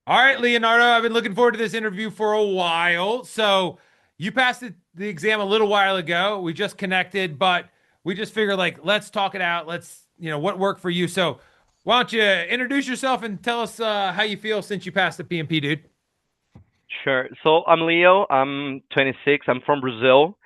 All right, Leonardo, I've been looking forward to this interview for a while. So you passed the exam a little while ago. We just connected, but we just figured like let's talk it out. Let's, what worked for you. So why don't you introduce yourself and tell us how you feel since you passed the PMP, dude? Sure. So I'm Leo. I'm 26. I'm from Brazil.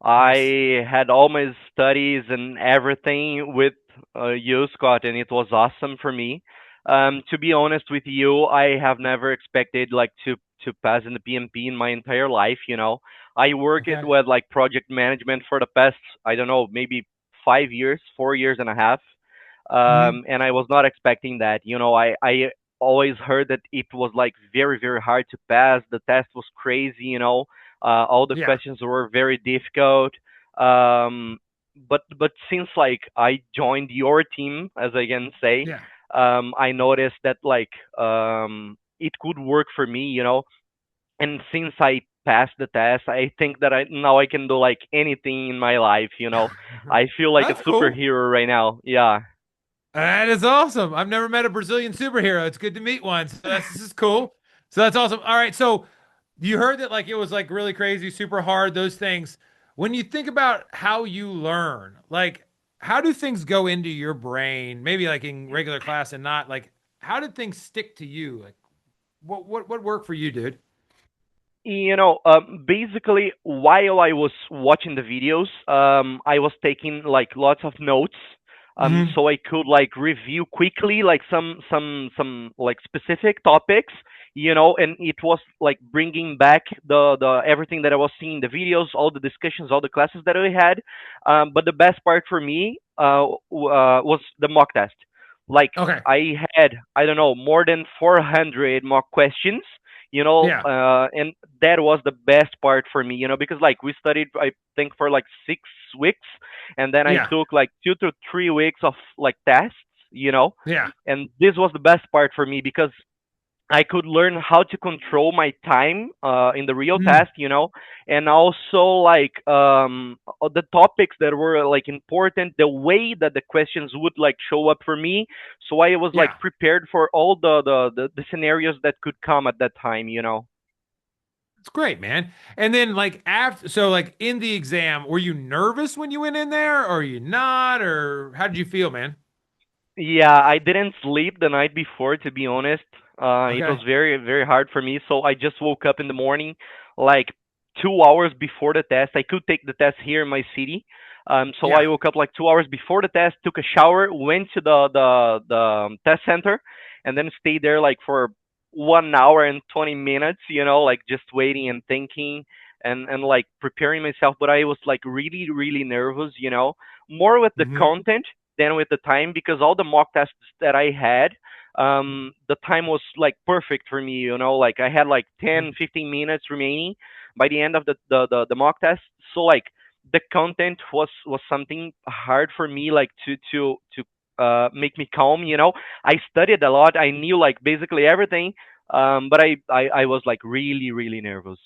Nice. I had all my studies and everything with you, Scott, and it was awesome for me. To be honest with you, I have never expected like to pass in the PMP in my entire life. I worked Okay. with like project management for the past, I don't know, maybe 5 years, 4 years and a half. Hmm. And I was not expecting that. I always heard that it was like very, very hard to pass. The test was crazy. All the Yeah. questions were very difficult. Um, but since like I joined your team, as I can say, Yeah. I noticed that like it could work for me. And since I passed the test, I think that I now I can do like anything in my life. I feel like a That's cool. superhero right now. Yeah. That is awesome. I've never met a Brazilian superhero. It's good to meet one. So this is cool. So that's awesome. All right. So you heard that like it was like really crazy, super hard, those things. When you think about how you learn, like how do things go into your brain? Maybe like in regular class and not like how did things stick to you? Like what worked for you, dude? Basically, while I was watching the videos, I was taking like lots of notes, Hmm. so I could like review quickly like some like specific topics, and it was like bringing back the everything that I was seeing in the videos, all the discussions, all the classes that we had. But the best part for me was the mock test. Like Okay. I had, I don't know, more than 400 mock questions Yeah. and that was the best part for me, because like we studied, I think for like 6 weeks, and then I Yeah. took like 2 to 3 weeks of like tests, you know, Yeah. and this was the best part for me because I could learn how to control my time in the real Mm. test, and also like the topics that were like important, the way that the questions would like show up for me. So I was like Yeah. prepared for all the scenarios that could come at that time. It's great, man. And then like after, so like in the exam, were you nervous when you went in there, or are you not, or how did you feel, man? Yeah, I didn't sleep the night before, to be honest. It was Okay. very, very hard for me. So I just woke up in the morning, like 2 hours before the test. I could take the test here in my city. So I Yeah. woke up like 2 hours before the test, took a shower, went to the test center, and then stayed there like for 1 hour and 20 minutes. Like just waiting and thinking and like preparing myself. But I was like really, really nervous. More with the Hmm. content than with the time because all the mock tests that I had, the time was like perfect for me. Like I had like 10, 15 minutes remaining by the end of the mock test. So like the content was something hard for me, like to make me calm. I studied a lot. I knew like basically everything, but I was like really, really nervous.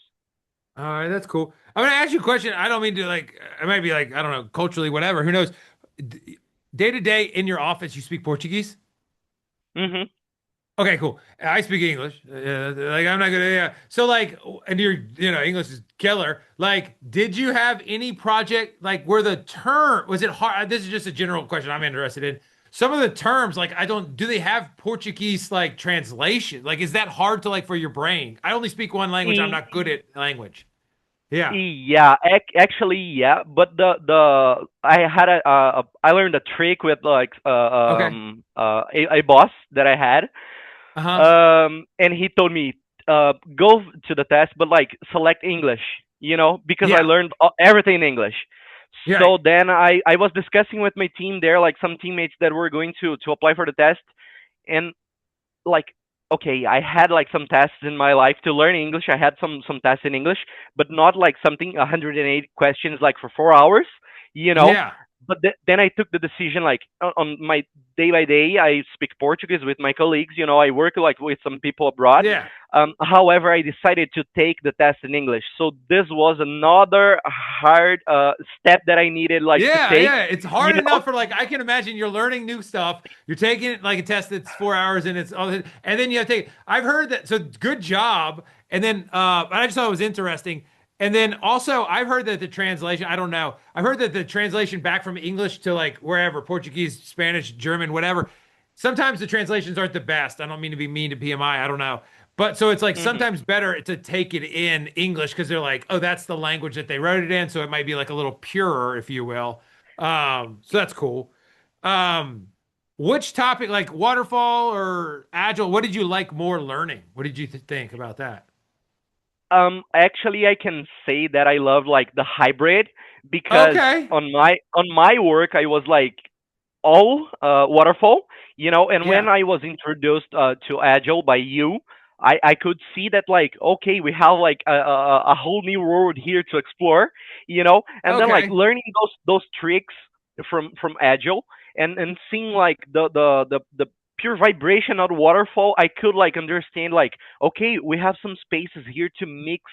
All right, that's cool. I'm gonna ask you a question. I don't mean to like, I might be like, I don't know, culturally, whatever. Who knows? Day to day in your office, you speak Portuguese? Hmm. Okay, cool. I speak English. Like I'm not gonna. Yeah. So like, and English is killer. Like, did you have any project like where the term was it hard? This is just a general question I'm interested in. Some of the terms, like I don't, do they have Portuguese like translation? Like, is that hard to like for your brain? I only speak one language. I'm not good at language. Yeah. Yeah, actually, yeah. But the I had I learned a trick with like Okay. a boss that I had, Uh-huh. and he told me go to the test, but like select English, because I Yeah. learned everything in English. Yeah. Right. So then I was discussing with my team there, like some teammates that were going to apply for the test, and like okay, I had like some tests in my life to learn English. I had some tests in English, but not like something 108 questions like for 4 hours, you know. Yeah. but then I took the decision like on my day by day. I speak Portuguese with my colleagues. I work like with some people abroad. Yeah. However, I decided to take the test in English. So this was another hard step that I needed like to Yeah, take. yeah. It's You hard know, enough for like I can imagine you're learning new stuff. You're taking it like a test that's 4 hours and it's and then you have to take. I've heard that. So good job. And then I just thought it was interesting. And then also I've heard that the translation. I don't know. I've heard that the translation back from English to like wherever Portuguese, Spanish, German, whatever. Sometimes the translations aren't the best. I don't mean to be mean to PMI. I don't know. But so it's like hmm sometimes better to take it in English because they're like, oh, that's the language that they wrote it in. So it might be like a little purer, if you will. So that's cool. Um, which topic, like waterfall or agile, what did you like more learning? What did you think about that? Actually, I can say that I love like the hybrid because Okay. on my work I was like all waterfall, and when Yeah. I was introduced to Agile by you, I could see that like okay, we have like a whole new world here to explore, and then like Okay. learning those tricks from Agile and seeing like the pure vibration of the waterfall, I could like understand like okay, we have some spaces here to mix,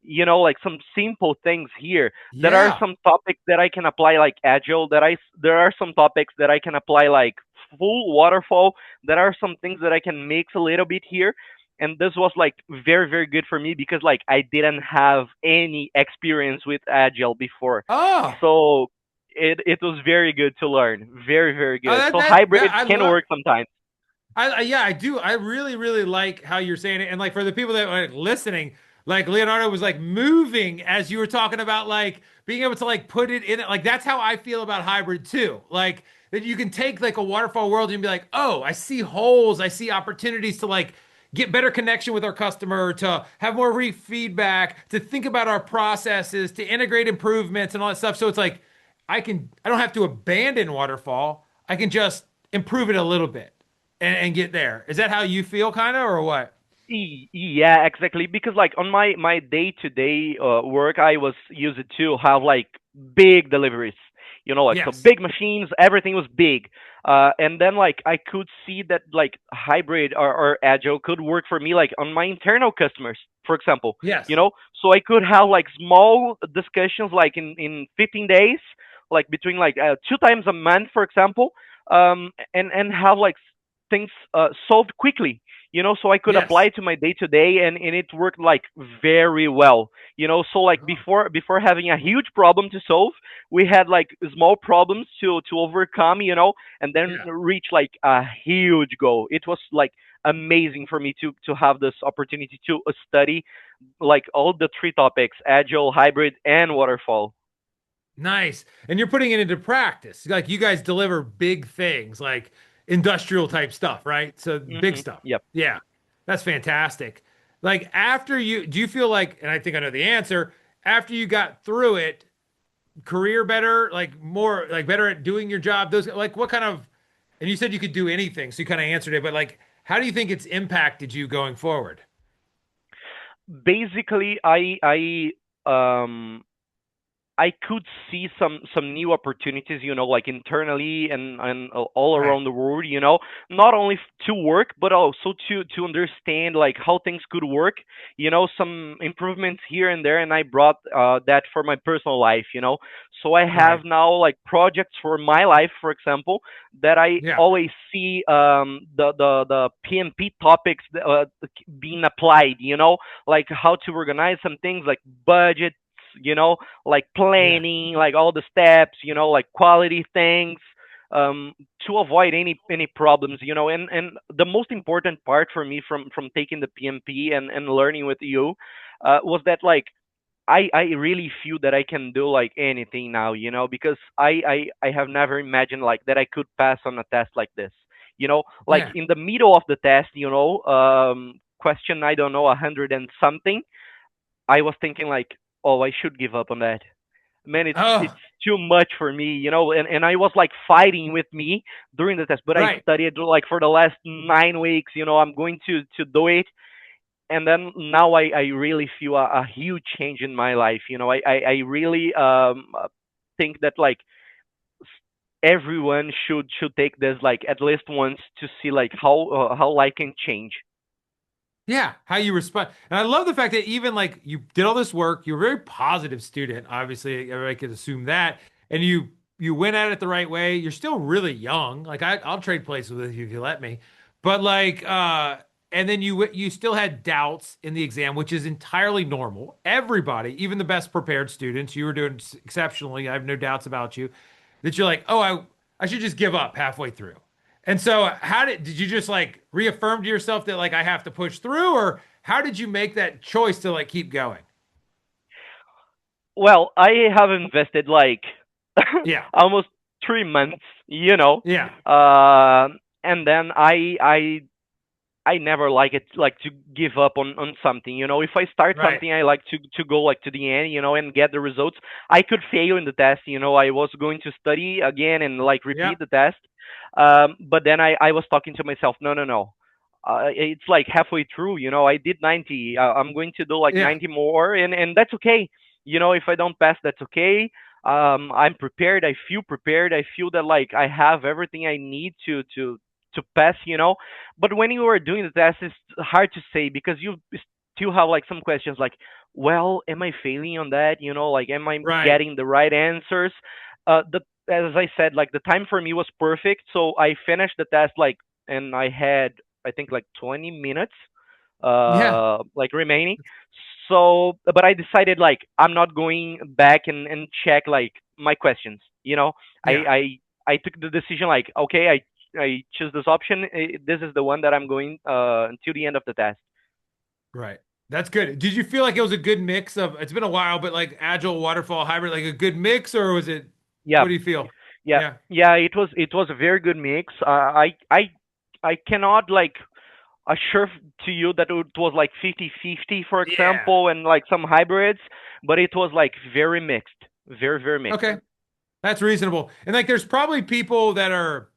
like some simple things here. There are Yeah. some topics that I can apply like Agile. There are some topics that I can apply like full waterfall. There are some things that I can mix a little bit here. And this was like very, very good for me because like I didn't have any experience with Agile before. Oh, So it was very good to learn. Very, very oh good. So hybrid I can love. work sometimes. Yeah, I do. I really, really like how you're saying it. And like for the people that are listening, like Leonardo was like moving as you were talking about like being able to like put it in it. Like that's how I feel about hybrid too. Like that you can take like a waterfall world and be like, oh, I see holes, I see opportunities to like get better connection with our customer, to have more feedback, to think about our processes, to integrate improvements and all that stuff. So it's like I don't have to abandon waterfall. I can just improve it a little bit and get there. Is that how you feel, kind of, or what? Yeah, exactly. Because like on my day to day work, I was used to have like big deliveries. Like so Yes. big machines, everything was big. And then like I could see that like hybrid or agile could work for me like on my internal customers, for example. Yes. So I could have like small discussions like in 15 days, like between like 2 times a month, for example, and have like things solved quickly, so I could Yes. apply to my day to day, and it worked like very well, so like Oh, before having a huge problem to solve, we had like small problems to overcome, and then yeah. reach like a huge goal. It was like amazing for me to have this opportunity to study like all the three topics: agile, hybrid, and waterfall. Nice. And you're putting it into practice. Like you guys deliver big things, like industrial type stuff, right? So big stuff. Yep. Yeah. That's fantastic. Like after you, do you feel like, and I think I know the answer, after you got through it, career better, like more, like better at doing your job, those, like what kind of, and you said you could do anything, so you kind of answered it, but like, how do you think it's impacted you going forward? Basically, um I could see some new opportunities, like internally and all Right. around the world, not only to work but also to understand like how things could work, some improvements here and there, and I brought that for my personal life, So I have Right. now like projects for my life, for example, that I Yeah. always see the PMP topics being applied, like how to organize some things like budget, like Yeah. planning, like all the steps, like quality things, to avoid any problems, and the most important part for me from taking the PMP and learning with you, was that like I really feel that I can do like anything now, because I have never imagined like that I could pass on a test like this, like Yeah. in the middle of the test, question, I don't know, 100 and something, I was thinking like, oh, I should give up on that. Man, it's Oh, too much for me, and I was like fighting with me during the test, but I right. studied like for the last 9 weeks, I'm going to do it. And then now I really feel a huge change in my life. I really think that like everyone should take this like at least once to see like how life can change. Yeah, how you respond. And I love the fact that even like you did all this work, you're a very positive student. Obviously, everybody could assume that. And you went at it the right way. You're still really young. Like I'll trade places with you if you let me. But like and then you still had doubts in the exam, which is entirely normal. Everybody, even the best prepared students, you were doing exceptionally. I have no doubts about you. That you're like, "Oh, I should just give up halfway through." And so how did you just like reaffirm to yourself that like I have to push through, or how did you make that choice to like keep going? Well, I have invested like Yeah. almost 3 months, you know, Yeah. uh, and then I never like it like to give up on something. You know, if I start Right. something, I like to go like to the end. You know, and get the results. I could fail in the test. You know, I was going to study again and like Yeah. repeat the test. But then I was talking to myself, no, no, no. It's like halfway through. You know, I did 90. I'm going to do like Yeah. 90 more, and that's okay. You know, if I don't pass, that's okay. I'm prepared. I feel prepared. I feel that like I have everything I need to pass. You know, but when you are doing the test, it's hard to say because you still have like some questions like, well, am I failing on that? You know, like, am I Right. getting the right answers? The As I said, like the time for me was perfect, so I finished the test like, and I had I think like 20 minutes, Yeah. like remaining. So, but I decided like I'm not going back and check like my questions. You know, I Yeah. I took the decision like, okay, I choose this option. This is the one that I'm going until the end of the test. Right. That's good. Did you feel like it was a good mix of it's been a while, but like agile waterfall hybrid, like a good mix, or was it Yeah, what do you feel? yeah, Yeah. yeah. It was a very good mix. I cannot like assure to you that it was like 50-50, for Yeah. example, and like some hybrids, but it was like very mixed, very mixed. Okay. That's reasonable. And like there's probably people that are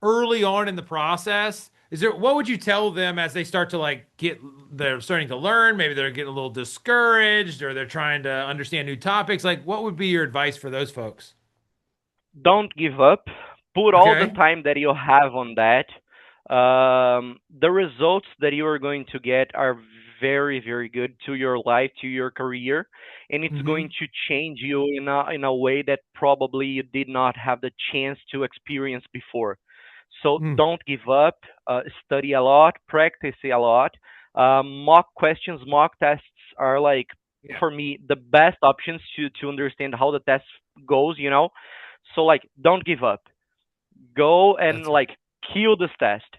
early on in the process. Is there what would you tell them as they start to like get they're starting to learn, maybe they're getting a little discouraged or they're trying to understand new topics? Like what would be your advice for those folks? Don't give up. Put all the Okay. time that you have on that. The results that you are going to get are very good to your life, to your career, and it's going Hmm. to change you in a way that probably you did not have the chance to experience before. So Mm. don't give up. Study a lot, practice a lot. Mock questions, mock tests are like, Yeah. for me, the best options to understand how the test goes. You know, so like, don't give up. Go and That's good. like kill this test.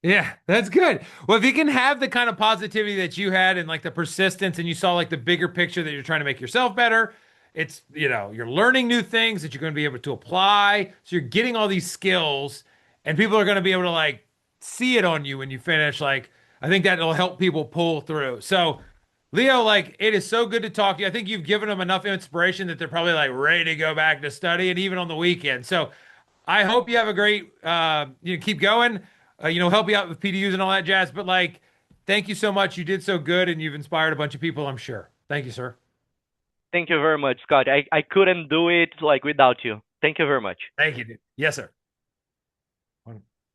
Yeah, that's good. Well, if you can have the kind of positivity that you had and like the persistence and you saw like the bigger picture that you're trying to make yourself better, it's, you're learning new things that you're going to be able to apply. So you're getting all these skills and people are going to be able to like see it on you when you finish. Like, I think that'll help people pull through. So, Leo, like, it is so good to talk to you. I think you've given them enough inspiration that they're probably like ready to go back to study and even on the weekend. So, I hope you have a great, keep going, help you out with PDUs and all that jazz. But like, thank you so much. You did so good and you've inspired a bunch of people, I'm sure. Thank you, sir. Thank you very much, Scott. I couldn't do it like without you. Thank you very much. Thank you, dude. Yes, sir.